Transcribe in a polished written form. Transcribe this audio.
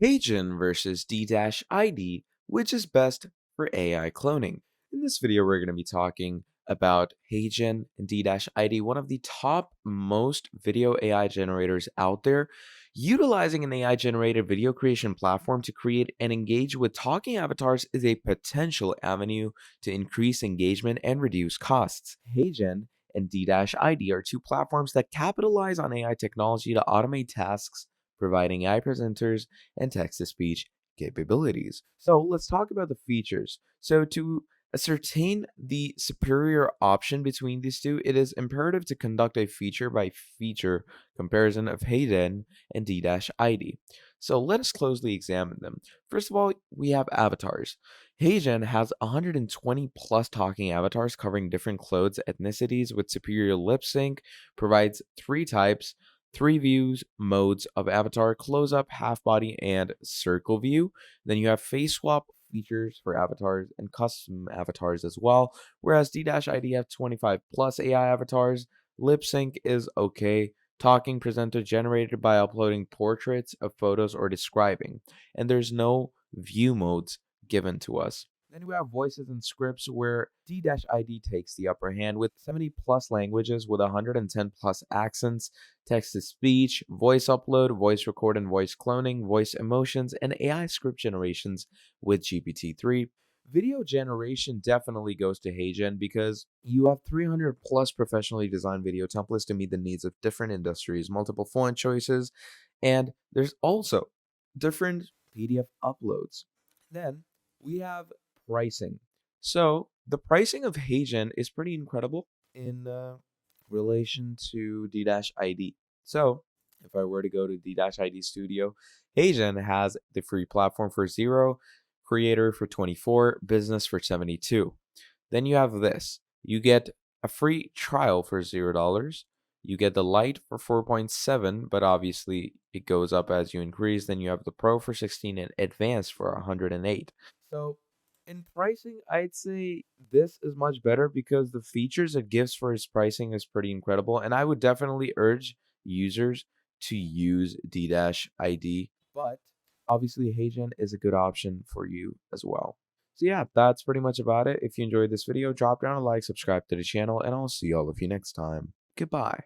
Heygen versus D-ID, which is best for AI cloning. In this video, we're going to be talking about Heygen and D-ID, one of the top most video AI generators out there, utilizing an AI generated video creation platform to create and engage with talking avatars is a potential avenue to increase engagement and reduce costs. Heygen and D-ID are two platforms that capitalize on AI technology to automate tasks, providing AI presenters and text to speech capabilities. So let's talk about the features. So to ascertain the superior option between these two, it is imperative to conduct a feature by feature comparison of Hayden and D-ID. So let us closely examine them. First of all, we have avatars. Heygen has 120 plus talking avatars covering different clothes, ethnicities with superior lip sync, provides three types, three views modes of avatar: close up, half body, and circle view. Then you have face swap features for avatars and custom avatars as well, whereas D-ID have 25 plus AI avatars. Lip sync is okay, talking presenter generated by uploading portraits of photos or describing, and there's no view modes given to us. Then we have voices and scripts where D-ID takes the upper hand with 70 plus languages with 110 plus accents, text to speech, voice upload, voice record and voice cloning, voice emotions, and AI script generations with GPT-3. Video generation definitely goes to Heygen because you have 300 plus professionally designed video templates to meet the needs of different industries, multiple font choices, and there's also different PDF uploads. Then we have pricing. So the pricing of Heygen is pretty incredible in relation to D-ID. So if I were to go to D-ID Studio, Heygen has the free platform for 0, creator for 24, business for 72. Then you have this. You get a free trial for $0. You get the light for 4.7, but obviously it goes up as you increase. Then you have the pro for 16 and advanced for 108. So in pricing, I'd say this is much better because the features it gives for its pricing is pretty incredible. And I would definitely urge users to use D-ID, but obviously Heygen is a good option for you as well. So yeah, that's pretty much about it. If you enjoyed this video, drop down a like, subscribe to the channel, and I'll see all of you next time. Goodbye.